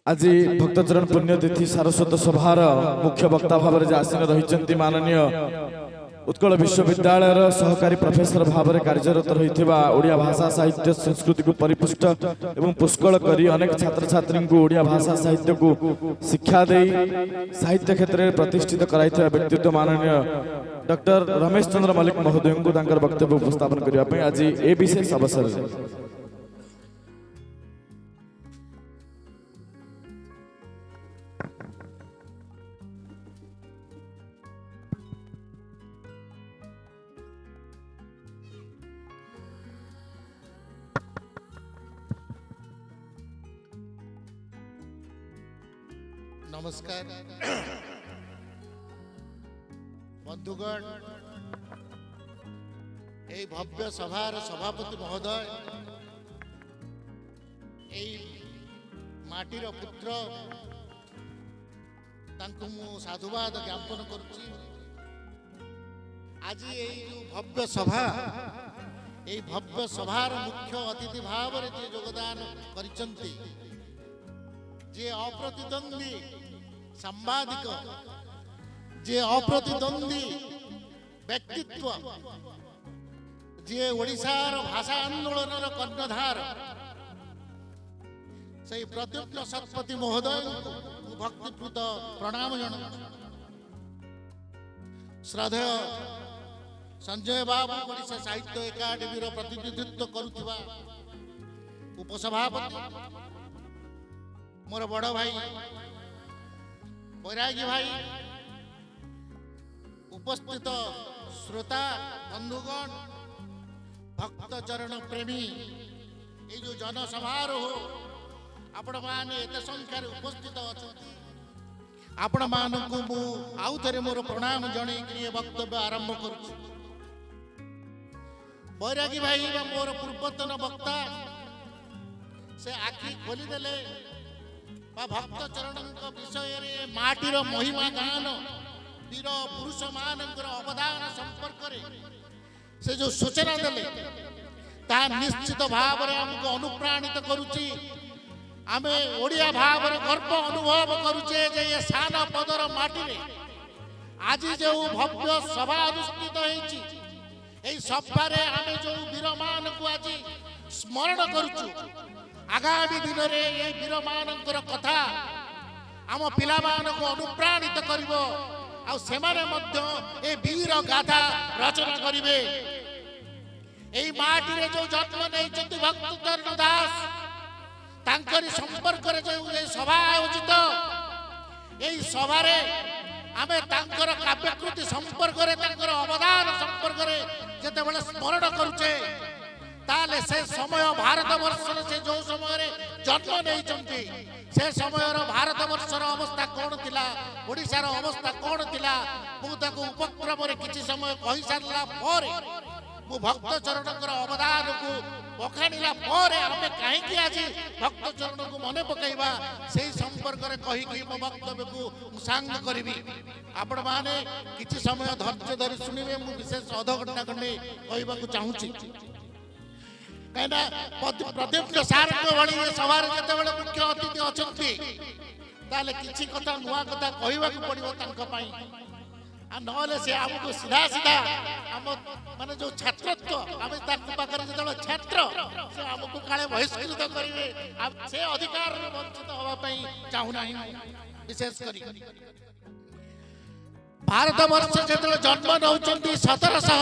आज भक्तचरण पुण्यतिथि सारस्वत सभार मुख्य वक्ता भाव में आसीन रही माननीय उत्कल विश्वविद्यालय सहकारी प्रोफेसर भाव में कार्यरत रही ओडिया भाषा साहित्य संस्कृति को परिपुष्ट एवं पुष्कल करी अनेक छात्र छात्री को ओडिया भाषा साहित्य को शिक्षा दे साहित्य क्षेत्र में प्रतिष्ठित कराई व्यक्तित्व माननीय डॉक्टर रमेश चंद्र मल्लिक महोदय को वक्तव्य उपस्थापन करने आज ए विशेष अवसर में नमस्कार बंधुगण, ए भव्य सभार सभापति महोदय, ए माटीर पुत्र तांको मु साधुवाद ज्ञापन करुछि। आज ए भव्य सभा ए भव्य सभार मुख्य अतिथि भाव में जे योगदान करिसंती, जे अप्रतिद्वंदी सांबादिक, जे अप्रतिद्वंदी व्यक्तित्व, जे ओडिशार भाषा आंदोलन कर्णधार से प्रद्युम्न शतपथी महोदय भक्तिपूत प्रणाम जन। श्रद्धेय संजय बाबू ओडिशा साहित्य एकाडेमी प्रतिनिधित्व करुवा उपसभापति, मोर बड़ भाई बैरागी भाई, उपस्थित श्रोता बंधुगण, भक्त चरण प्रेमी, ये जो जन समारोह आपण माने एत संख्यार उपस्थित अछंती, आपण मानकु मु आउ थरे मोर प्रणाम जणे कि वक्तव्य आरंभ करूछु। बैरागी भाई बा मोर पूर्वतन वक्ता से आखि खोली देले भक्त चरण विषय माटीर महिमा गान, वीर पुरुष मानकर अवदान संपर्क से जो सूचना देले ता निश्चित भाव में हमको अनुप्राणित करुची। आमे ओडिया भाव में गर्व अनुभव करुचे जे ये सान पदर माटी रे आज जो भव्य सभा अनुष्ठित होईची, एई सभा रे आमे जो वीर मान को आज स्मरण करुचु। आगामी दिन में ये वीर मानकर कथा आम पिला मान को अनुप्राणित करिवो, आ सेमाने मध्य ए वीर गाथा रचना करिवे। एई माटी रे जो जन्म नेइचंती भक्त चरण दास, तांकरी संपर्क रे जो ए सभा आयोजित, एई सभा रे आमे तांकर काव्यकृति संपर्क रे तांकर अवदान संपर्क रे जेते बेले स्मरण करूचे, ताले से समय भारत वर्ष से जो समय जन्म नहीं से समय भारत वर्षर अवस्था कौन थिला, ओडिशार अवस्था कौन थिला, मुझे उपक्रम किसी समय कही सारा पर मु भक्त चरणकर अवदान को पखाणिला पर आमे कहीं आज भक्त चरण को मन पकईवा से संपर्क में कहीकि मो वक्तव्य को सांग करी। आपण माने किसी समय धैर्य धरी शुणिबे, मु विशेष अध घंटा खंडे कहवाक चाहूँगी। कहीं प्रद्युम्न सार भली सभार जो मुख्य अतिथि अच्छी ताले किसी कथा नुआ कथा कहवाक पड़ो तांकपाई, नहले से आमको सीधा सीधा आम माने जो छात्रत्व आम पाखे जो छात्र से आमको काले बहिष्कृत करेंगे, से अधिकार वंचित होगापाई चाहूना। विशेष कर भारत वर्ष जो जन्म नौ 1700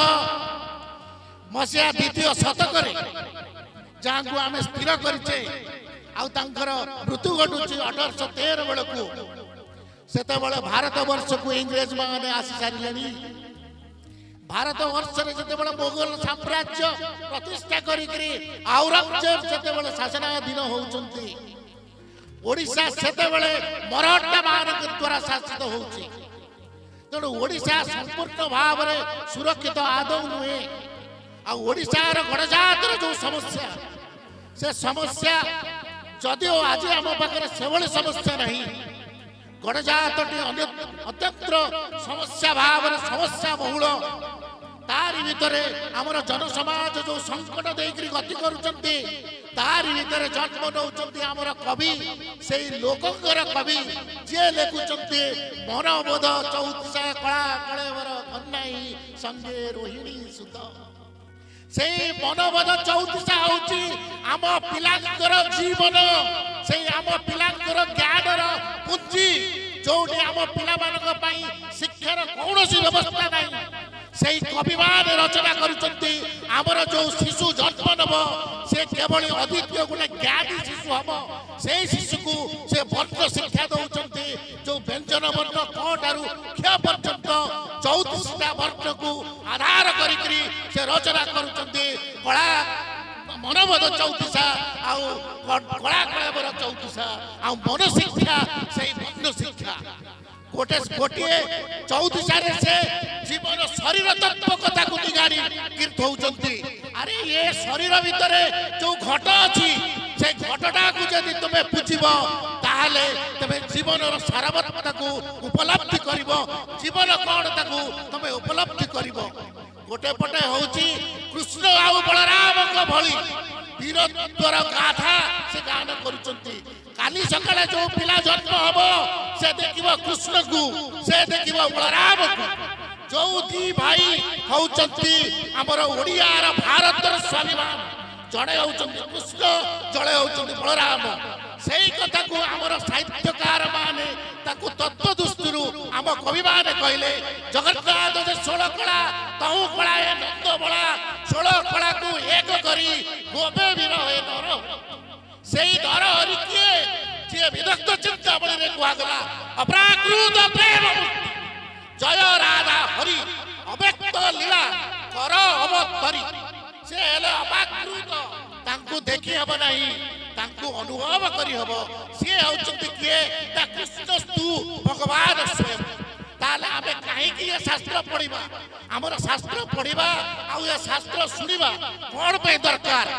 मसीहा द्वितीय शतक जहाँ को आम स्थिर करें मृत्यु घटुची 1813 बेलू से भारत वर्ष को इंग्रेज माने आसी सारे। भारत वर्ष जो मोगल साम्राज्य प्रतिष्ठा करी औरंगजेब से शासनाधीन होती, ओडिशा से मराठा मान द्वारा शासित होती, तेणु ओडिशा संपूर्ण भाव में सुरक्षित आदौ नुहे। ओडिशार गणजातर जो समस्या से समस्या जदिओ आज आम पाखे से समस्या नहीं, गणजातटी अत्यंत्र समस्या भाव समस्या बहुल, तारी भितर आमर जनसमाज जो संकट देकर गति करुचंती तारी भितर जन्म नौचंती आमर कवि सेई लोकंकर कवि जे लेखुचंती मनोबोध चौतिसा कला कलेवर कन्नाई संगे रोहिणी सुत सेई मनोबोध चौतिसा होची आम पिलांकर जीवन सेई आम पिलांकर ज्ञानर पुंजी जोटी आम पिला मानक पई शिक्षार कौनसी व्यवस्था नहीं सेई कविमान रचना करुचंती आमर जो शिशु जन्म नब से केवल अद्वितीय गोटे ज्ञानी शिशु हम से शिशु को से वर्ण शिक्षा दौरान जो व्यंजन वर्ण कटारू क्ष पर्यंत 34टा वर्ण को आधार करी से रचना करुचंती कला मनोबोध चौतिसा कला कलावर चौतिसा मन शिक्षा से वर्ण शिक्षा गोटे गोटे चौतिसा से जीवन शरीर तत्व कथा को निगाड़ी कीर्त होउचंती अरे ये शरीर भितर जो घट अच्छी से घटटा को यदि तुम बुझब ताहले तुम जीवन सारवत्ता को उपलब्धि करिब जीवन कौन ताकू तुम उपलब्धि करिब गोटे पटे होउची कृष्ण आउ बलराम को भली वीरत्वर गाथा से गान करुचंती काली सकाळे जो पिला जन्म हबो से देखिबो कृष्ण को से देखिबो बलराम को जो दी भाई होउचंती हमर ओडियार भारतर स्वाभिमान जड़े होउचंती कृष्ण जड़े होउचंती बलराम सेई कथा को हमर साहित्यकार माने ताकू तत्व दृष्टिरु आम कवि माने कहले जगन्नाथ जे 16 कला तहु कला ए नंद बला 16 कला को एक करी गोबे वीर हे नर सेई नर हरि के जे विदग्ध चिंतामणि रे कुआ गला अपराकृत प्रेम जय राधा हरि अव्यक्त लीला कर अवतरी से हेले अपाकृत तांकु देखि हब नाही तांकु अनुभव करी हब से होचंती के ता कृष्णस्तु भगवान स्वयं ताले आमे काहे कि ये शास्त्र पढिबा हमर शास्त्र पढिबा आ ये शास्त्र सुनिबा कोन पे दरकार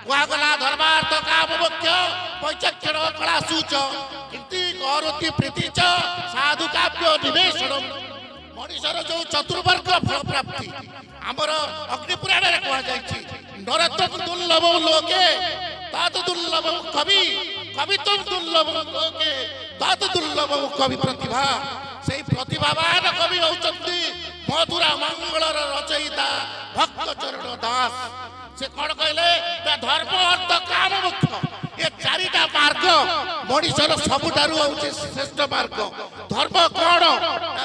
कुआगला धर्मार्थ काम मुख्य पैचक्षण कला सूच कीर्ति गौरति प्रीति च साधु काव्य निवेशनम मनीषर जो चतुर्वर्ग फल प्राप्ति आमर अग्निपुराण रे कहा जायछि नरतम दुर्लभ लोके तात दुर्लभ कवि कवित्व दुर्लभ लोके तात दुर्लभ कवि प्रतिभा सेई प्रतिभावान कवि होचंती मधुरा मंगलर रचयिता भक्त चरण दास से कौन कहले धर्म अर्थ काम मुख्य ये चारिटा मार्ग मनीषर सबुठारु होउछि श्रेष्ठ मार्ग धर्म कौन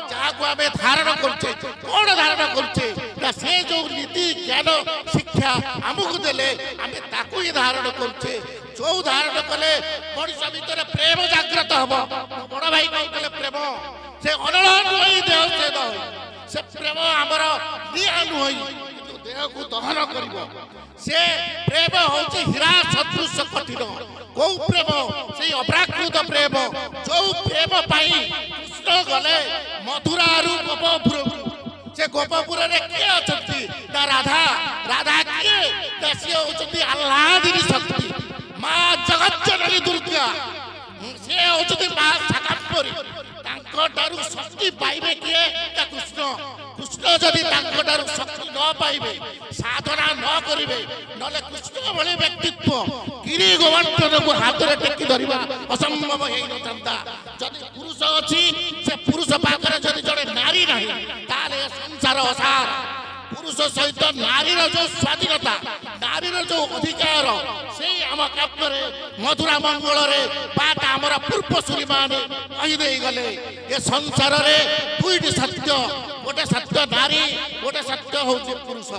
जहाँ को आम धारण करछे कौन धारण करछे से जो नीति ज्ञान शिक्षा आमको देले आम ताकू ही धारण करछे जो धारण कले मनीष भितर प्रेम जागृत हब बड़ भाई कहले प्रेम से अनल नुई देह से प्रेम आमर निआ नुई देह को दहन करिवो से प्रेम होची हीरा सदृश कठिन को प्रेम से अपराकृत प्रेम जो प्रेम पाई कृष्ण गले मथुरारू गोपपुर से गोपपुर रे के अछंती ता राधा राधा के दसी होचंती आह्लादिनी शक्ति मां जगत जननी दुर्गा से होचंती मां शाकंभरी तांको दारू शक्ति पाइबे के ता कृष्ण कृष्ण जदि तांको दारू शक्ति न पाइबे साधना न करिवे नले कृष्ण भली व्यक्तित्व गिरी गोवर्धन को हाथ रे टेकी धरिबा असंभव हेई न चंदा जदि पुरुष अछि से पुरुष पाखरे जदि जड़े नारी नाही ताले संसार असार पुरुष सहित नारी जो स्वाधीनता नारी जो अधिकार से आम काव्य मधुरा मंगल रे बात आमर पूर्वसूरी माने कही दे गले ये संसार रे दुईटी सत्य गोटे सत्य नारी गोटे सत्य होउछि पुरुष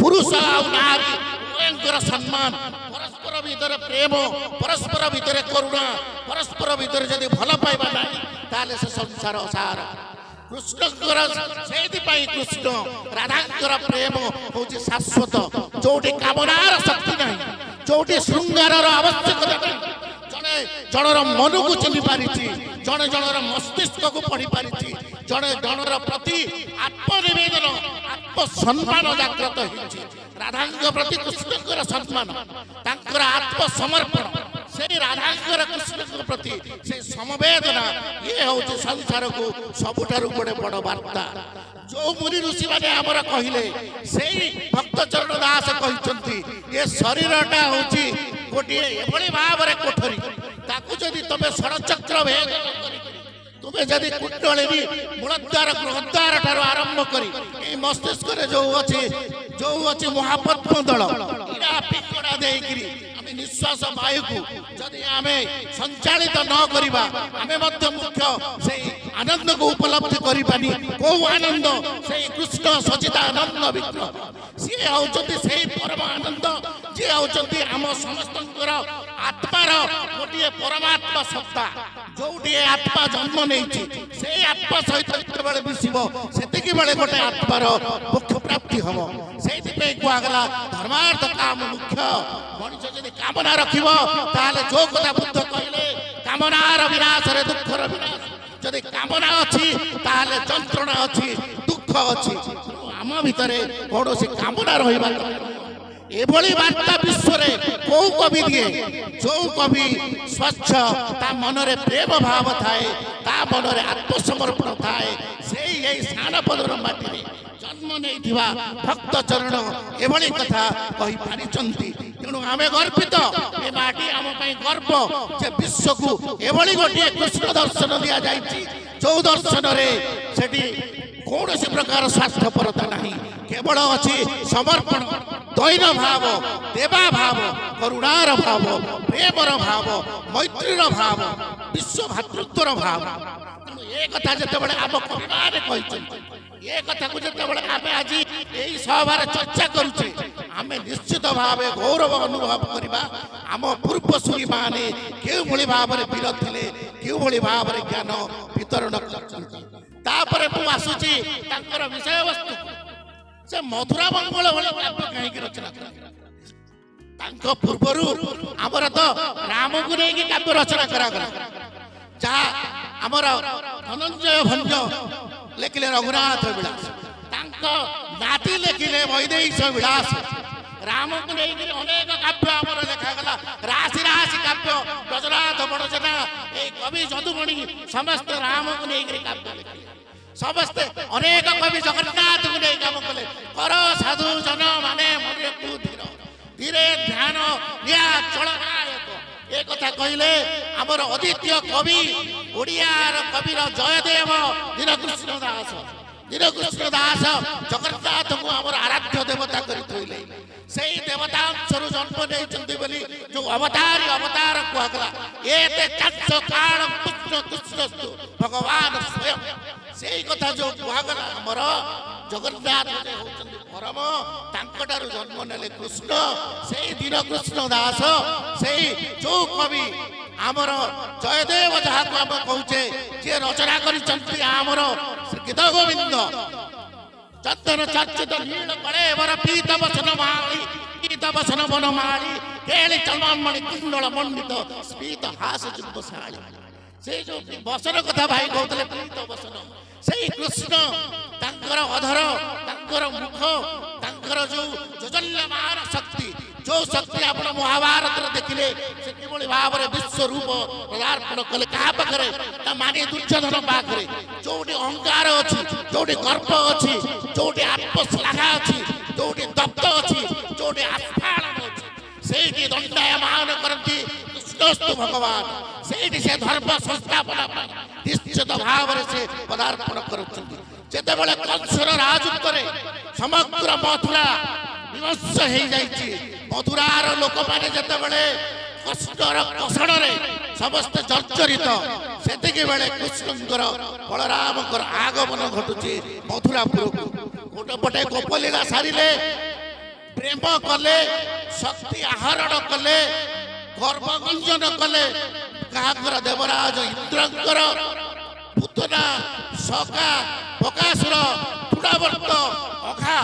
पुरुष आ नारी उभयंकर सम्मान परस्पर भीतर प्रेम परस्पर भीतर करुणा परस्पर भीतर जदि भल पाइबा नाही ताले से संसार असार कृष्णकर कृष्ण राधांकर प्रेम होची शाश्वत जोटी कामनार शक्ति नहीं जोटी श्रृंगार आवश्यकता नहीं जने जनर मन को चिन्ह पारि जने जनर मस्तिष्क को पढ़ी पारि जने जनर प्रति आत्मनिवेदन आत्मसम्मान जागृत होइछि राधांक प्रति कृष्णकर सम्मान तांकर आत्मसमर्पण সেই রাধাঙ্কর কৃষ্ণଙ୍କ প্রতি সেই সমবেদনা ইয়ে হচ্ছে সংসারକୁ ସବୁଠାରୁ ଗୋଟେ ବଡ଼ ବାର୍ତ୍ତା। ଯୋଉ ମୁନି ଋଷି ମାନେ ଆମର କହିଲେ ସେଇ ଭକ୍ତଚରଣ ଦାସ କହିଛନ୍ତି ଏ ଶରୀରଟା ହଉଛି ଗୋଟିଏ ଏଭଳି ଭାବରେ କୋଠରୀ, ତାକୁ ଯଦି ତମେ ଷଡ଼ଚକ୍ର ଭେଦ କରି ତୁମେ ଯଦି କୁଣ୍ଡଳୀ ମୂଳଦ୍ୱାର ଗୃହଦ୍ୱାର ଠାରୁ ଆରମ୍ଭ କରି এই ମସ୍ତିଷ୍କରେ ଯୋଉ ଅଛି ମହାପଦ୍ମ ଦଳ ଇରା ପିକଡ଼ା ଦେଇକିରି ଆମେ ନିଶ୍ୱାସ ବାୟୁକୁ ଯଦି ଆମେ ସଞ୍ଚାଳିତ ନ କରିବା ଆମେ ମଧ୍ୟ ମୁଖ୍ୟ ସେଇ ଆନନ୍ଦକୁ ଉପଲବ୍ଧି କରିପାରି। କୋଉ ଆନନ୍ଦ? ସେଇ କୃଷ୍ଣ ସଚିଦାନନ୍ଦ ବିଗ୍ରହ, ସିଏ ହେଉଛନ୍ତି ସେଇ ପରମ ଆନନ୍ଦ, ଯିଏ ହେଉଛନ୍ତି ଆମ ସମସ୍ତଙ୍କର ଆତ୍ମାର ଗୋଟିଏ ପରମାତ୍ମା ସତ୍ତା। ଯୋଉଠି ଏ ଆତ୍ମା ଜନ୍ମ ନେଇଛି ସେଇ ଆତ୍ମା ସହିତ ଯେତେବେଳେ ମିଶିବ ସେତିକି ବେଳେ ଗୋଟେ ଆତ୍ମାର ମୁଖ୍ୟ ପ୍ରାପ୍ତି ହବ। ସେଇଥିପାଇଁ କୁହାଗଲା ଧର୍ମାର୍ଥ କାମ ମୁଖ୍ୟ। ମଣିଷ ଯଦି କାମନା ରଖିବ ତାହେଲେ ଯୋଉ କଥା ବୁଦ୍ଧ କହିଲେ କାମନାର ବିନାଶରେ ଦୁଃଖର ବିନାଶ। ଯଦି କାମନା ଅଛି ତାହେଲେ ଯନ୍ତ୍ରଣା ଅଛି, ଦୁଃଖ ଅଛି। ଆମ ଭିତରେ କୌଣସି କାମନା ରହିବା ଏଭଳି ବାର୍ତ୍ତା ବିଶ୍ୱରେ କୋଉ କବି ଦିଏ? ଯୋଉ କବି ସ୍ୱଚ୍ଛ, ତା ମନରେ ପ୍ରେମ ଭାବ ଥାଏ, ତା ମନରେ ଆତ୍ମସମର୍ପଣ ଥାଏ, ସେଇ ଏଇ ସାନପଦର ମାଟିରେ ଜନ୍ମ ନେଇଥିବା ଭକ୍ତ ଚରଣ ଏଭଳି କଥା କହିପାରିଛନ୍ତି। ତେଣୁ ଆମେ ଗର୍ବିତ, ଏ ମାଟି ଆମ ପାଇଁ ଗର୍ବ ଯେ ବିଶ୍ୱକୁ ଏଭଳି ଗୋଟିଏ କୃଷ୍ଣ ଦର୍ଶନ ଦିଆଯାଇଛି ଯୋଉ ଦର୍ଶନରେ ସେଠି କୌଣସି ପ୍ରକାର ସ୍ୱାର୍ଥପରତା ନାହିଁ, କେବଳ ଅଛି ସମର୍ପଣ, ଦୈନ ଭାବ, ଦେବା ଭାବ, କରୁଣାର ଭାବ, ପ୍ରେମର ଭାବ, ମୈତ୍ରୀର ଭାବ, ବିଶ୍ୱ ଭାତୃତ୍ୱର ଭାବ। ତେଣୁ ଏ କଥା ଯେତେବେଳେ ଆମ କବିମାନେ କହିଛନ୍ତି, ଏ କଥାକୁ ଯେତେବେଳେ ଆମେ ଆଜି ଏଇ ସଭାରେ ଚର୍ଚ୍ଚା କରୁଛେ, ଆମେ ନିଶ୍ଚିତ ଭାବେ ଗୌରବ ଅନୁଭବ କରିବା ଆମ ପୂର୍ବସୂରୀ ମାନେ କେଉଁଭଳି ଭାବରେ ବୀର ଥିଲେ, କେଉଁଭଳି ଭାବରେ ଜ୍ଞାନ ବିତରଣ କରିଛନ୍ତି। ତାପରେ ମୁଁ ଆସୁଛି ତାଙ୍କର ବିଷୟବସ୍ତୁ। ସେ ମଧୁରା ମଙ୍ଗଳ ଭଳି କାବ୍ୟ କାହିଁକି ରଚନା କଲେ? ତାଙ୍କ ପୂର୍ବରୁ ଆମର ତ ରାମକୁ ନେଇକି କାବ୍ୟ ରଚନା କରାଗଲା, ଯାହା ଆମର ଧନଞ୍ଜୟ ଭଞ୍ଜ ଲେଖିଲେ ରଘୁନାଥ ବିଳାସ, ତାଙ୍କ ନାତି ଲେଖିଲେ ବୈଦେହୀଶ ବିଳାସ। ରାମକୁ ନେଇକିରି ଅନେକ କାବ୍ୟ ଆମର ଲେଖାଗଲା, ରାଶି ରାଶି କାବ୍ୟ। ବ୍ରଜନାଥ ବଡ଼ଜେନା, ଏଇ କବି ଯଦୁମଣି ସମସ୍ତେ ରାମକୁ ନେଇକିରି କାବ୍ୟ ଲେଖିଲେ। ସମସ୍ତେ ଅନେକ କବି ଜଗନ୍ନାଥକୁ ନେଇ କାମ କଲେ। କର ସାଧୁ ଜନ ମାନେ ମନେକୁ ଧୀର, ଧୀରେ ଧ୍ୟାନ ନିଆ ଚଳନାୟକ, ଏ କଥା କହିଲେ ଆମର ଅଦ୍ୱିତୀୟ କବି, ଓଡ଼ିଆର କବିର ଜୟଦେବ ଦୀନକୃଷ୍ଣ ଦାସ। ଦୀନକୃଷ୍ଣ ଦାସ ଜଗନ୍ନାଥଙ୍କୁ ଆମର ଆରାଧ୍ୟ ଦେବତା କରି ଥୋଇଲେ। ସେଇ ଦେବତା ଅଂଶରୁ ଜନ୍ମ ନେଇଛନ୍ତି ବୋଲି ଯୋଉ ଅବତାର କୁହାଗଲା, ଏତେ ଚାଷ କାଳ କୃଷ୍ଣ କୃଷ୍ଣସ୍ତୁ ଭଗବାନ ସ୍ୱୟଂ। ସେଇ କଥା ଯୋଉ କୁହାଗଲା, ଆମର ଜଗନ୍ନାଥ ହଉଛନ୍ତି ପରମ, ତାଙ୍କଠାରୁ ଜନ୍ମ ନେଲେ କୃଷ୍ଣ। ସେଇ ଦୀନକୃଷ୍ଣ ଦାସ, ସେଇ ଯୋଉ କବି ଆମର ଜୟଦେବ ଯାହାକୁ ଆମେ କହୁଛେ, ଯିଏ ରଚନା କରିଛନ୍ତି ଆମର ଗୀତ ଗୋବିନ୍ଦ। ଚନ୍ଦନ ଚର୍ଚ୍ଚିତ ନୀଳ କଳେବର ପୀତ ବସନ ମାଳି, ପୀତ ବସନ ବନମାଳି, କେଳି ଚମମଣି କୁଣ୍ଡଳ ମଣ୍ଡିତ ସ୍ଫୀତ ହାସ ଯୁବଶାଳୀ। ସେଇ ଯୋଉ ବସନ କଥା ଭାଇ କହୁଥିଲେ, ପୀତ ବସନ, ସେଇ କୃଷ୍ଣ, ତାଙ୍କର ଅଧର, ତାଙ୍କର ମୁଖ, ତାଙ୍କର ଯୋଉ ଯୋଜଲ୍ୟମାନ ଶକ୍ତି, ଯୋଉ ଶକ୍ତି ଆପଣ ମହାଭାରତରେ ଦେଖିଲେ, ସେ କିଭଳି ଭାବରେ ବିଶ୍ୱରୂପ ପଦାର୍ପଣ କଲେ। କାହା ପାଖରେ? ତା ମାନେ ଦୁର୍ଯ୍ୟୋଧନ ପାଖରେ। ଯୋଉଠି ଅହଙ୍କାର ଅଛି, ଯୋଉଠି ଗର୍ବ ଅଛି, ଯୋଉଠି ଆତ୍ମଶ୍ଳାଘା ଅଛି, ଯୋଉଠି ଦପ୍ତ ଅଛି, ଯୋଉଠି ଆସ୍ଫାଳନ ଅଛି, ସେଇଠି ଦଣ୍ଡାୟମାନ କରନ୍ତି କୃଷ୍ଣସ୍ତୁ ଭଗବାନ। ସେଇଠି ସେ ଧର୍ମ ସଂସ୍ଥାପନା ପାଇଁ ନିଶ୍ଚିତ ଭାବରେ ସେ ପଦାର୍ପଣ କରୁଛନ୍ତି। ଯେତେବେଳେ କଂସର ରାଜତ୍ୱରେ ସମଗ୍ର ମଥୁରା ବିଭତ୍ସ ହେଇଯାଇଛି, ମଥୁରାର ଲୋକମାନେ ଯେତେବେଳେ କଷ୍ଟର କଷଣରେ ସମସ୍ତେ ଜର୍ଜରିତ, ସେତିକି ବେଳେ କୃଷ୍ଣଙ୍କର ବଳରାମଙ୍କର ଆଗମନ ଘଟୁଛି ମଥୁରାପୁରକୁ। ଗୋଟେ ପଟେ ଗୋପଲୀଳା ସାରିଲେ, ପ୍ରେମ କଲେ, ଶକ୍ତି ଆହରଣ କଲେ, ଗର୍ଭଗଞ୍ଜନ କଲେ। କାହାଙ୍କର? ଦେବରାଜ ଇନ୍ଦ୍ରଙ୍କର ପୁତନା ସଖା ବକାସୁର, ଚୂଡ଼ାବର୍ତ୍ତ, ଅଘା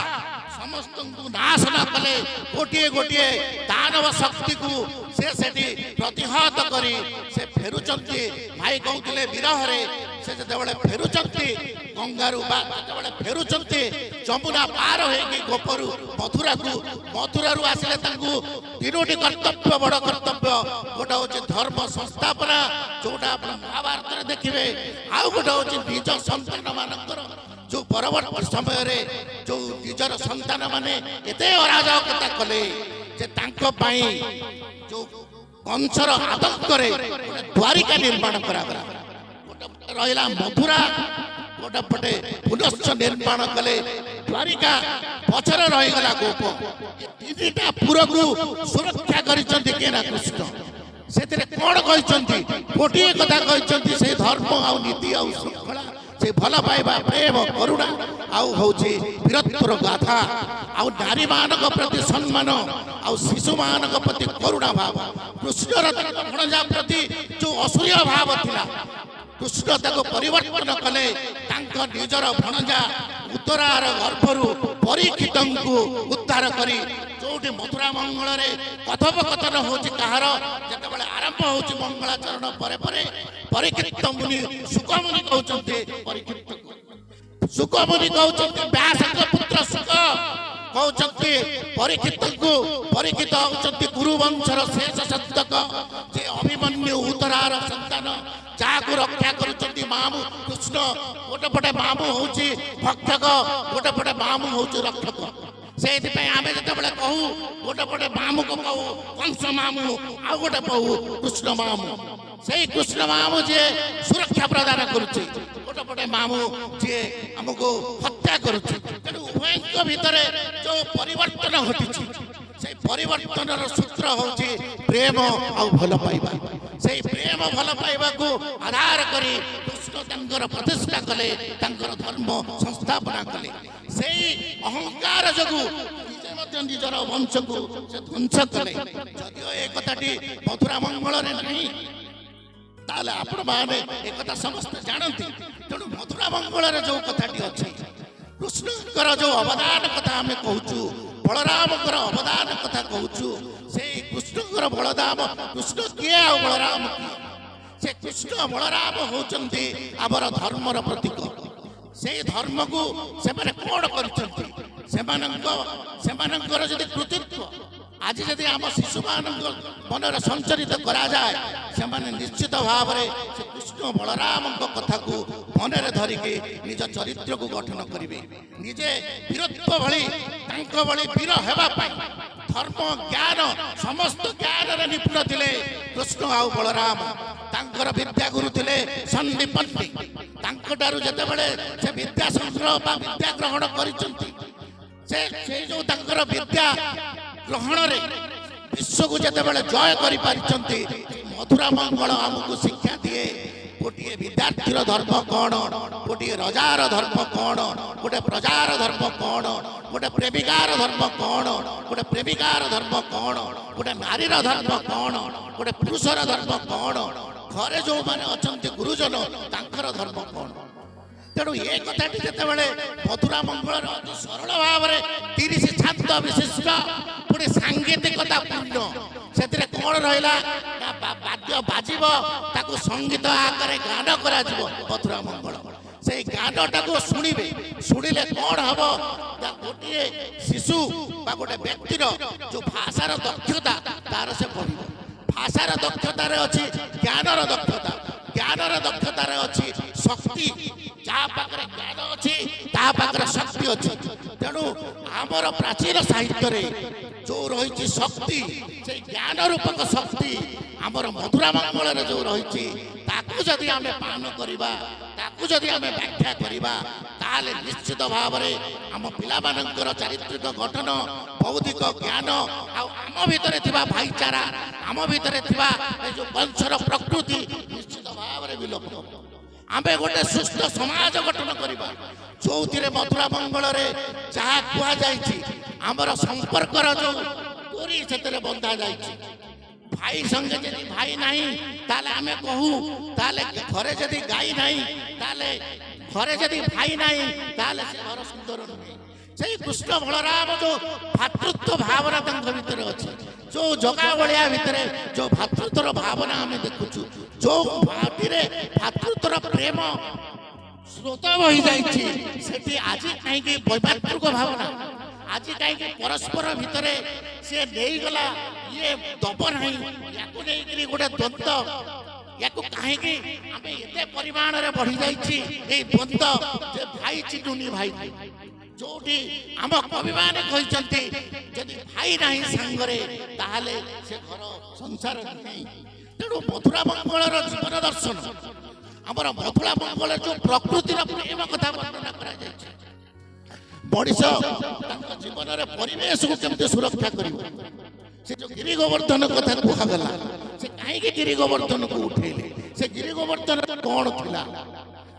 ସମସ୍ତଙ୍କୁ ନାଶ ନ କଲେ। ଗୋଟିଏ ଗୋଟିଏ ଦାନବ ଶକ୍ତିକୁ ସେ ସେଠି ପ୍ରତିହତ କରି ସେ ଫେରୁଛନ୍ତି। ଭାଇ କହୁଥିଲେ ବିରହରେ ସେ ଯେତେବେଳେ ଫେରୁଛନ୍ତି, ଗଙ୍ଗାରୁ ବା ଯେତେବେଳେ ଫେରୁଛନ୍ତି ଯମୁନା ପାର ହେଇକି ଗୋପରୁ ମଥୁରାରୁ ଆସିଲେ ତାଙ୍କୁ ତିନୋଟି କର୍ତ୍ତବ୍ୟ, ବଡ଼ କର୍ତ୍ତବ୍ୟ। ଗୋଟେ ହଉଛି ଧର୍ମ ସଂସ୍ଥାପନା, ଯୋଉଟା ଆପଣ ମହାଭାରତରେ ଦେଖିବେ। ଆଉ ଗୋଟେ ହଉଛି ନିଜ ସନ୍ତାନ ମାନଙ୍କର ଯୋଉ ପରବର୍ତ୍ତୀ ସମୟରେ ଯୋଉ ନିଜର ସନ୍ତାନ ମାନେ ଏତେ ଅରାଜକତା କଲେ ଯେ ତାଙ୍କ ପାଇଁ ଯୋଉ କଂସର ଆତଙ୍କରେ ଦ୍ୱାରିକା ନିର୍ମାଣ କରାଗଲା। ଗୋଟେ ପଟେ ରହିଲା ମଥୁରା, ଗୋଟେ ପଟେ ପୁନଶ୍ଚ ନିର୍ମାଣ କଲେ ଦ୍ୱାରିକା, ପଛରେ ରହିଗଲା ଗୋପ। ତିନିଟା ପୁରକୁ ସୁରକ୍ଷା କରିଛନ୍ତି କିଏ ନା କୃଷ୍ଣ। ସେଥିରେ କଣ କହିଛନ୍ତି? ଗୋଟିଏ କଥା କହିଛନ୍ତି, ସେ ଧର୍ମ ଆଉ ନୀତି ଆଉ ଶୃଙ୍ଖଳା, ସେ ଭଲ ପାଇବା, ପ୍ରେମ, କରୁଣା, ଆଉ ହଉଛି ବୀରତ୍ୱର ଗାଥା, ଆଉ ନାରୀ ମାନଙ୍କ ପ୍ରତି ସମ୍ମାନ, ଆଉ ଶିଶୁ ମାନଙ୍କ ପ୍ରତି କରୁଣା ଭାବ। କୃଷ୍ଣର ତାଙ୍କ ଭଣଜା ପ୍ରତି ଯୋଉ ଅସୁରୀୟ ଭାବ ଥିଲା, କୃଷ୍ଣ ତାକୁ ପରିବର୍ତ୍ତନ କଲେ। ତାଙ୍କ ନିଜର ଭଣଜା ଉତ୍ତରାର ଗର୍ଭରୁ ପରୀକ୍ଷିତଙ୍କୁ ଉଦ୍ଧାର କରି ଯୋଉଠି ମଥୁରା ମଙ୍ଗଳରେ କଥୋପକଥନ ହଉଛି କାହାର, ଯେତେବେଳେ ଆରମ୍ଭ ହଉଛି ମଙ୍ଗଳାଚରଣ ପରେ ପରେ ପରୀକ୍ଷିତ ମୁନି ସୁକମୁନି କହୁଛନ୍ତି, ସୁକମୁନି କହୁଛନ୍ତି ବ୍ୟାସଙ୍କ ପୁତ୍ର ସୁକ କହୁଛନ୍ତି ପରୀକ୍ଷିତଙ୍କୁ, ପରୀକ୍ଷିତ ହଉଛନ୍ତି କୁରୁବଂଶର ଶେଷ ସନ୍ତକ, ଯେ ଅଭିମନ୍ୟୁ ଉତ୍ତରାର ସନ୍ତାନ, ଯାହାକୁ ରକ୍ଷା କରୁଛନ୍ତି ମାମୁ କୃଷ୍ଣ। ଗୋଟେ ପଟେ ମାମୁ ହଉଛି ଭକ୍ଷକ, ଗୋଟେ ପଟେ ମାମୁ ହଉଛି ରକ୍ଷକ। ସେଇଥିପାଇଁ ଆମେ ଯେତେବେଳେ କହୁ ଗୋଟେ ପଟେ ମାମୁକୁ କହୁ କଂସ ମାମୁ, ଆଉ ଗୋଟେ କହୁ କୃଷ୍ଣ ମାମୁ। ସେଇ କୃଷ୍ଣ ମାମୁ ଯିଏ ସୁରକ୍ଷା ପ୍ରଦାନ କରୁଛି, ଗୋଟେ ପଟେ ମାମୁ ଯିଏ ଆମକୁ ହତ୍ୟା କରୁଛି। ତେଣୁ ଉଭୟଙ୍କ ଭିତରେ ଯୋଉ ପରିବର୍ତ୍ତନ ଘଟିଛି, ସେଇ ପରିବର୍ତ୍ତନର ସୂତ୍ର ହଉଛି ପ୍ରେମ ଆଉ ଭଲ ପାଇବା। ସେଇ ପ୍ରେମ ଭଲ ପାଇବାକୁ ଆଧାର କରି କୃଷ୍ଣ ତାଙ୍କର ପ୍ରତିଷ୍ଠା କଲେ, ତାଙ୍କର ଧର୍ମ ସଂସ୍ଥାପନା କଲେ। ସେଇ ଅହଙ୍କାର ଯୋଗୁଁ ନିଜେ ମଧ୍ୟ ନିଜର ବଂଶକୁ ସେ ଧ୍ୱଂସ କଲେ। ଯଦିଓ ଏ କଥାଟି ମଥୁରା ମଙ୍ଗଳରେ ନାହିଁ, ତାହେଲେ ଆପଣମାନେ ଏକଥା ସମସ୍ତେ ଜାଣନ୍ତି। ତେଣୁ ମଥୁରା ମଙ୍ଗଳରେ ଯୋଉ କଥାଟି ଅଛି, କୃଷ୍ଣଙ୍କର ଯୋଉ ଅବଦାନ କଥା ଆମେ କହୁଛୁ, ବଳରାମଙ୍କର ଅବଦାନ କଥା କହୁଛୁ, ସେଇ କୃଷ୍ଣଙ୍କର ବଳଦାନ, କୃଷ୍ଣ କିଏ ଆଉ ବଳରାମ କିଏ? ସେ କୃଷ୍ଣ ବଳରାମ ହଉଛନ୍ତି ଆମର ଧର୍ମର ପ୍ରତୀକ। ସେଇ ଧର୍ମକୁ ସେମାନେ କଣ କରିଛନ୍ତି? ସେମାନଙ୍କର ଯଦି କୃତିତ୍ୱ ଆଜି ଯଦି ଆମ ଶିଶୁମାନଙ୍କ ମନରେ ସଞ୍ଚରିତ କରାଯାଏ, ସେମାନେ ନିଶ୍ଚିତ ଭାବରେ ସେ କୃଷ୍ଣ ବଳରାମଙ୍କ କଥାକୁ ମନରେ ଧରିକି ନିଜ ଚରିତ୍ରକୁ ଗଠନ କରିବେ। ନିଜେ ବୀରତ୍ୱ ଭଳି ତାଙ୍କ ଭଳି ବୀର ହେବା ପାଇଁ ଧର୍ମ, ଜ୍ଞାନ, ସମସ୍ତ ଜ୍ଞାନରେ ନିପୁଣ ଥିଲେ କୃଷ୍ଣ ଆଉ ବଳରାମ। ତାଙ୍କର ବିଦ୍ୟାଗୁରୁ ଥିଲେ ସନ୍ଦୀପନି। ତାଙ୍କଠାରୁ ଯେତେବେଳେ ସେ ବିଦ୍ୟା ସଂଗ୍ରହ ବା ବିଦ୍ୟା ଗ୍ରହଣ କରିଛନ୍ତି, ସେ ଯୋଉ ତାଙ୍କର ବିଦ୍ୟା ଗ୍ରହଣରେ ବିଶ୍ୱକୁ ଯେତେବେଳେ ଜୟ କରିପାରିଛନ୍ତି, ମଥୁରା ମଙ୍ଗଳ ଆମକୁ ଶିକ୍ଷା ଦିଏ ଗୋଟିଏ ବିଦ୍ୟାର୍ଥୀର ଧର୍ମ କଣ, ଗୋଟିଏ ରଜାର ଧର୍ମ କଣ, ଗୋଟେ ପ୍ରଜାର ଧର୍ମ କଣ, ଗୋଟେ ପ୍ରେମିକାର ଧର୍ମ କଣ, ଗୋଟେ ପ୍ରେମିକାର ଧର୍ମ କଣ, ଗୋଟେ ନାରୀର ଧର୍ମ କଣ, ଗୋଟେ ପୁରୁଷର ଧର୍ମ କଣ, ଘରେ ଯୋଉମାନେ ଅଛନ୍ତି ଗୁରୁଜନ ତାଙ୍କର ଧର୍ମ କଣ। ତେଣୁ ଏ କଥାଟି ଯେତେବେଳେ ମଥୁରା ମଙ୍ଗଳର ଅତି ସରଳ ଭାବରେ 30 ଛାନ୍ଦ ବିଶିଷ୍ଟ, ପୁଣି ସାଙ୍ଗୀତିକତା ପୂର୍ଣ୍ଣ, ସେଥିରେ କଣ ରହିଲା ନା ବାଦ୍ୟ ବାଜିବ, ତାକୁ ସଙ୍ଗୀତ ଆକାରରେ ଗାନ କରାଯିବ ମଥୁରା ମଙ୍ଗଳ। ସେଇ ଗାନଟାକୁ ଶୁଣିବେ, ଶୁଣିଲେ କଣ ହବ ନା ଗୋଟିଏ ଶିଶୁ ବା ଗୋଟେ ବ୍ୟକ୍ତିର ଯୋଉ ଭାଷାର ଦକ୍ଷତା ତାର ସେ ପଢିବ। ଭାଷାର ଦକ୍ଷତାରେ ଅଛି ଜ୍ଞାନର ଦକ୍ଷତା, ଜ୍ଞାନର ଦକ୍ଷତାରେ ଅଛି ଶକ୍ତି। ଯାହା ପାଖରେ ଜ୍ଞାନ ଅଛି ତା ପାଖରେ ଶକ୍ତି ଅଛି। ତେଣୁ ଆମର ପ୍ରାଚୀନ ସାହିତ୍ୟରେ ଯୋଉ ରହିଛି ଶକ୍ତି, ସେଇ ଜ୍ଞାନ ରୂପକ ଶକ୍ତି ଆମର ମଥୁରା ମଙ୍ଗଳରେ ଯୋଉ ରହିଛି, ତାକୁ ଯଦି ଆମେ ପାଳନ କରିବା, ତାକୁ ଯଦି ଆମେ ବ୍ୟାଖ୍ୟା କରିବା, ତାହେଲେ ନିଶ୍ଚିତ ଭାବରେ ଆମ ପିଲାମାନଙ୍କର ଚାରିତ୍ରିକ ଗଠନ, ବୌଦ୍ଧିକ ଜ୍ଞାନ, ଆଉ ଆମ ଭିତରେ ଥିବା ଭାଇଚାରା, ଆମ ଭିତରେ ଥିବା ଏ ଯୋଉ ବଂଶର ପ୍ରକୃତି ନିଶ୍ଚିତ ଭାବରେ ବିଲୋପ ହେବ। ଆମେ ଗୋଟେ ସୁସ୍ଥ ସମାଜ ଗଠନ କରିବା, ଯୋଉଥିରେ ମଥୁରା ମଙ୍ଗଳରେ ଯାହା କୁହାଯାଇଛି, ଆମର ସମ୍ପର୍କର ଯୋଉ ଡୋରି ସେଥିରେ ବନ୍ଧା ଯାଇଛି। ଭାଇ ସଙ୍ଗେ ଯଦି ଭାଇ ନାହିଁ ତାହେଲେ ଆମେ କହୁ, ତାହେଲେ ଘରେ ଯଦି ଗାଈ ନାହିଁ, ତାହେଲେ ଘରେ ଯଦି ଭାଇ ନାହିଁ ତାହେଲେ ସେ ଘର ସୁନ୍ଦର ନୁହେଁ। ସେଇ କୃଷ୍ଣ ବଳରାମ ଯୋଉ ଭାତୃତ୍ୱ ଭାବନା ତାଙ୍କ ଭିତରେ ଅଛି, ଯୋଉ ଜଗାବଳିଆ ଭିତରେ ଯୋଉ ଭାତୃତ୍ୱର ଭାବନା ଆମେ ଦେଖୁଛୁ, ଯୋଉ ମାଟିରେ ଭାତୃତ୍ୱର ପ୍ରେମ ସ୍ରୋତ ବହି ଯାଇଛି ସେଠି ଆଜି କାହିଁକି ବୈମାତୃକ ଭାବନା, ଆଜି କାହିଁକି ପରସ୍ପର ଭିତରେ ସେ ନେଇଗଲା ଇଏ ଦବ ନାହିଁ, ୟାକୁ ନେଇକରି ଗୋଟେ ଦ୍ୱନ୍ଦ, ୟାକୁ କାହିଁକି ଆମେ ଏତେ ପରିମାଣରେ ବଢି ଯାଇଛି ଏଇ ଦ୍ୱନ୍ଦ ଯେ ଭାଇ ଚିହ୍ନୁନି ଭାଇ। ଯୋଉଠି ଆମ କବିମାନେ କହିଛନ୍ତି ଯଦି ଭାଇ ନାହିଁ ସାଙ୍ଗରେ ତାହେଲେ ସେ ଘର ସଂସାର ନାହିଁ। ତେଣୁ ମଥୁରା ମଙ୍ଗଳର ଜୀବନ ଦର୍ଶନ, ଆମର ମଥୁରା ମଙ୍ଗଳର ଯୋଉ ପ୍ରକୃତିର ପ୍ରେମ କଥା ବର୍ଣ୍ଣନା କରାଯାଇଛି, ମଣିଷ ତାଙ୍କ ଜୀବନରେ ପରିବେଶକୁ କେମିତି ସୁରକ୍ଷା କରିବ, ସେ ଯୋଉ ଗିରି ଗୋବର୍ଦ୍ଧନ କଥା କୁହାଗଲା, ସେ କାହିଁକି ଗିରି ଗୋବର୍ଦ୍ଧନକୁ ଉଠେଇଲେ, ସେ ଗିରି ଗୋବର୍ଦ୍ଧନ କଣ ଥିଲା?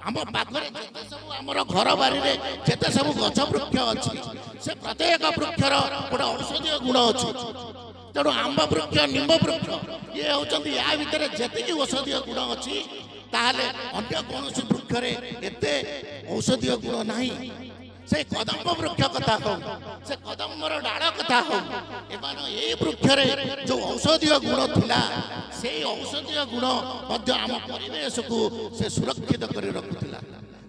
ଆମ ପାଖରେ ଯେତେ ସବୁ ଆମର ଘର ବାରିରେ ଯେତେ ସବୁ ଗଛ ବୃକ୍ଷ ଅଛି ସେ ପ୍ରତ୍ୟେକ ବୃକ୍ଷର ଗୋଟେ ଔଷଧୀୟ ଗୁଣ ଅଛି। ତେଣୁ ଆମ୍ବ ବୃକ୍ଷ, ନିମ୍ବ ବୃକ୍ଷ ଇଏ ହେଉଛନ୍ତି ୟା ଭିତରେ ଯେତିକି ଔଷଧୀୟ ଗୁଣ ଅଛି ତାହେଲେ ଅନ୍ୟ କୌଣସି ବୃକ୍ଷରେ ଏତେ ଔଷଧୀୟ ଗୁଣ ନାହିଁ। ସେ କଦମ୍ବ ବୃକ୍ଷ କଥା ହଉ, ସେ କଦମ୍ବର ଡାଳ କଥା ହଉ, ଏମାନେ ଏଇ ବୃକ୍ଷରେ ଯୋଉ ଔଷଧୀୟ ଗୁଣ ଥିଲା ସେଇ ଔଷଧୀୟ ଗୁଣ ମଧ୍ୟ ଆମ ପରିବେଶକୁ ସେ ସୁରକ୍ଷିତ କରି ରଖୁଥିଲା।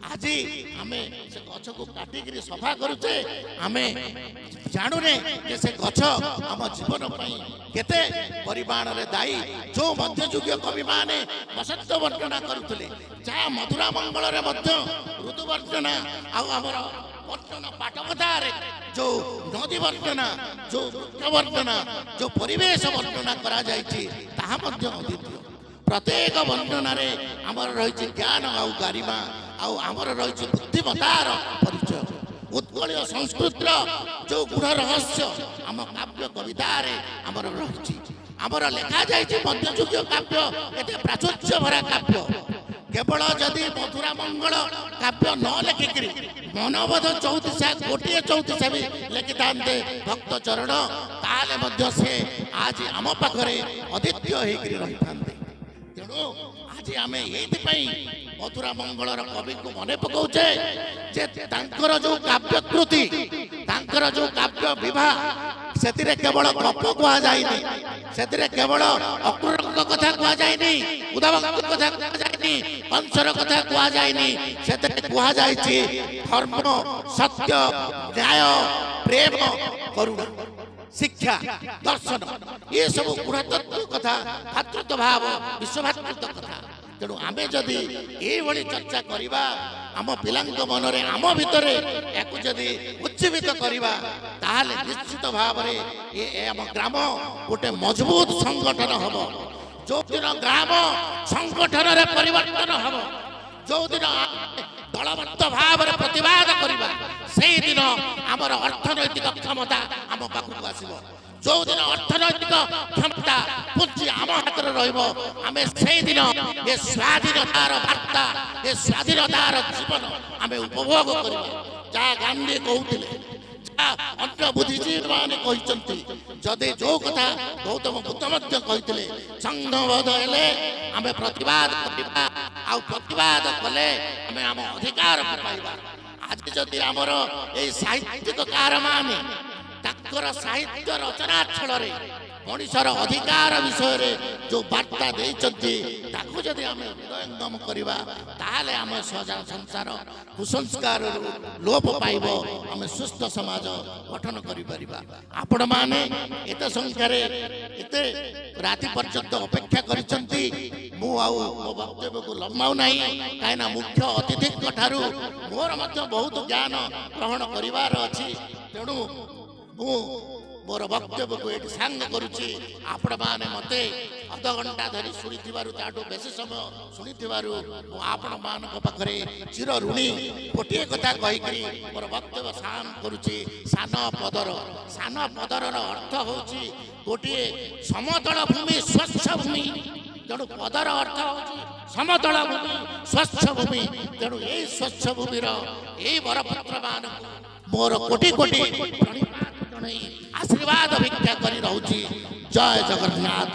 ଆଜି ଆମେ ସେ ଗଛକୁ କାଟିକିରି ସଫା କରୁଛେ, ଆମେ ଜାଣୁନେ ଯେ ସେ ଗଛ ଆମ ଜୀବନ ପାଇଁ କେତେ ପରିମାଣରେ ଦାୟୀ। ଯୋଉ ମଧ୍ୟଯୁଗୀୟ କବିମାନେ ବସନ୍ତ ବର୍ଣ୍ଣନା କରୁଥିଲେ, ଯାହା ମଥୁରା ମଙ୍ଗଳରେ ମଧ୍ୟ ଋତୁ ବର୍ଣ୍ଣନା ଆଉ ଆମର ବର୍ଣ୍ଣନା ପାଠକଥାରେ ଯୋଉ ନଦୀ ବର୍ଣ୍ଣନା, ଯୋଉ ବୃକ୍ଷ ବର୍ଣ୍ଣନା, ଯୋଉ ପରିବେଶ ବର୍ଣ୍ଣନା କରାଯାଇଛି ତାହା ମଧ୍ୟ ଅଦ୍ୱିତୀୟ। ପ୍ରତ୍ୟେକ ବର୍ଣ୍ଣନାରେ ଆମର ରହିଛି ଜ୍ଞାନ ଆଉ ଗାରିମା, ଆଉ ଆମର ରହିଛି ବୁଦ୍ଧିମତାର ପରିଚୟ। ଉତ୍କଳୀୟ ସଂସ୍କୃତିର ଯୋଉ ଗୁଣ ରହସ୍ୟ ଆମ କାବ୍ୟ କବିତାରେ ଆମର ରହିଛି। ଆମର ଲେଖାଯାଇଛି ମଧ୍ୟଯୁଗୀୟ କାବ୍ୟ ଏତେ ପ୍ରାଚୁର୍ଯ୍ୟ ଭରା କାବ୍ୟ। କେବଳ ଯଦି ମଥୁରା ମଙ୍ଗଳ କାବ୍ୟ ନ ଲେଖିକିରି ମନବୋଧ ଚଉତିଶା, ଗୋଟିଏ ଚଉତିଶା ବି ଲେଖିଥାନ୍ତେ ଭକ୍ତ ଚରଣ, ତାହେଲେ ମଧ୍ୟ ସେ ଆଜି ଆମ ପାଖରେ ଅଦ୍ୱିତୀୟ ହେଇକରି ରହିଥାନ୍ତେ। ତେଣୁ ଆଜି ଆମେ ଏଇଥିପାଇଁ ମଥୁରା ମଙ୍ଗଳର କବିକୁ ମନେ ପକାଉଛେ ଯେ ତାଙ୍କର ଯୋଉ କାବ୍ୟ କୃତି, ତାଙ୍କର ଯୋଉ କାବ୍ୟ ବିଭା, ସେଥିରେ କେବଳ ଗପ କୁହାଯାଇନି, ସେଥିରେ କେବଳ ଅକ୍ରୂରଙ୍କ କଥା କୁହାଯାଇନି, ଉଦ୍ଧବଙ୍କ କଥା କୁହାଯାଇନି, କଂସର କଥା କୁହାଯାଇନି, ସେଥିରେ କୁହାଯାଇଛି ଧର୍ମ, ସତ୍ୟ, ନ୍ୟାୟ, ପ୍ରେମ, କରୁଣା, ଶିକ୍ଷା, ଦର୍ଶନ, ଏ ସବୁ ଗୁଣତତ୍ତ୍ୱ କଥା, ଭାତୃତ୍ୱ ଭାବ, ବିଶ୍ୱଭାତୃତ୍ୱ କଥା। ତେଣୁ ଆମେ ଯଦି ଏଇଭଳି ଚର୍ଚ୍ଚା କରିବା, ଆମ ପିଲାଙ୍କ ମନରେ, ଆମ ଭିତରେ ୟାକୁ ଯଦି ଉଜ୍ଜୀବିତ କରିବା, ତାହେଲେ ନିଶ୍ଚିତ ଭାବରେ ଆମ ଗ୍ରାମ ଗୋଟେ ମଜବୁତ ସଂଗଠନ ହବ। ଯୋଉଦିନ ଗ୍ରାମ ସଂଗଠନରେ ପରିବର୍ତ୍ତନ ହବ, ଯୋଉଦିନ ଦଳବଦ୍ଧ ଭାବରେ ପ୍ରତିବାଦ କରିବା, ସେଇଦିନ ଆମର ଅର୍ଥନୈତିକ କ୍ଷମତା ଆମ ପାଖକୁ ଆସିବ। ଯୋଉଦିନ ଅର୍ଥନୈତିକ କ୍ଷମତା ପୁଞ୍ଜି ଆମ ହାତରେ ରହିବ, ଆମେ ସେଇଦିନ ଏ ସ୍ୱାଧୀନତାର ବାର୍ତ୍ତା, ଏ ସ୍ୱାଧୀନତାର ଜୀବନ ଆମେ ଉପଭୋଗ କରିବା। ଯାହା ଗାନ୍ଧୀ କହୁଥିଲେ, ଯାହା ଅନ୍ୟ ବୁଦ୍ଧିଜୀବୀ ମାନେ କହିଛନ୍ତି, ଯଦି ଯୋଉ କଥା ଗୌତମ ବୁଦ୍ଧ ମଧ୍ୟ କହିଥିଲେ, ସଂଘବଦ୍ଧ ହେଲେ ଆମେ ପ୍ରତିବାଦ କରିବା, ଆଉ ପ୍ରତିବାଦ କଲେ ଆମେ ଆମ ଅଧିକାରକୁ ପାଇବା। ଆଜି ଯଦି ଆମର ଏଇ ସାହିତ୍ୟକାର ମାନେ ତାଙ୍କର ସାହିତ୍ୟ ରଚନା ଛଳରେ ମଣିଷର ଅଧିକାର ବିଷୟରେ ଯୋଉ ବାର୍ତ୍ତା ଦେଇଛନ୍ତି ତାକୁ ଯଦି ଆମେ ହୃଦୟଙ୍ଗମ କରିବା, ତାହେଲେ ଆମ ସଂସାର କୁସଂସ୍କାରରୁ ଲୋପ ପାଇବ, ଆମେ ସୁସ୍ଥ ସମାଜ ଗଠନ କରିପାରିବା। ଆପଣମାନେ ଏତେ ସଂଖ୍ୟାରେ ଏତେ ରାତି ପର୍ଯ୍ୟନ୍ତ ଅପେକ୍ଷା କରିଛନ୍ତି, ମୁଁ ଆଉ ମୋ ବକ୍ତବ୍ୟକୁ ଲମ୍ବାଉ ନାହିଁ, କାହିଁକିନା ମୁଖ୍ୟ ଅତିଥିଙ୍କ ଠାରୁ ମୋର ମଧ୍ୟ ବହୁତ ଜ୍ଞାନ ଗ୍ରହଣ କରିବାର ଅଛି। ତେଣୁ ମୁଁ ମୋର ବକ୍ତବ୍ୟକୁ ଏଠି ସାଙ୍ଗ କରୁଛି। ଆପଣମାନେ ମୋତେ ଅଧଘଣ୍ଟା ଧରି ଶୁଣିଥିବାରୁ, ତାଠୁ ବେଶୀ ସମୟ ଶୁଣିଥିବାରୁ ମୁଁ ଆପଣମାନଙ୍କ ପାଖରେ ଚିର ଋଣୀ। ଗୋଟିଏ କଥା କହିକରି ମୋର ବକ୍ତବ୍ୟ ସାନ କରୁଛି। ସାନ ପଦରର ଅର୍ଥ ହେଉଛି ଗୋଟିଏ ସମତଳ ଭୂମି, ସ୍ୱଚ୍ଛ ଭୂମି। ତେଣୁ ପଦର ଅର୍ଥ ହେଉଛି ସମତଳ ଭୂମି, ସ୍ୱଚ୍ଛ ଭୂମି। ତେଣୁ ଏଇ ସ୍ୱଚ୍ଛ ଭୂମିର ଏଇ ବରପତ୍ର ମାନଙ୍କୁ ମୋର କୋଟି କୋଟି ଆଶୀର୍ବାଦ ଭିକ୍ଷା କରି ରହୁଛି। ଜୟ ଜଗନ୍ନାଥ।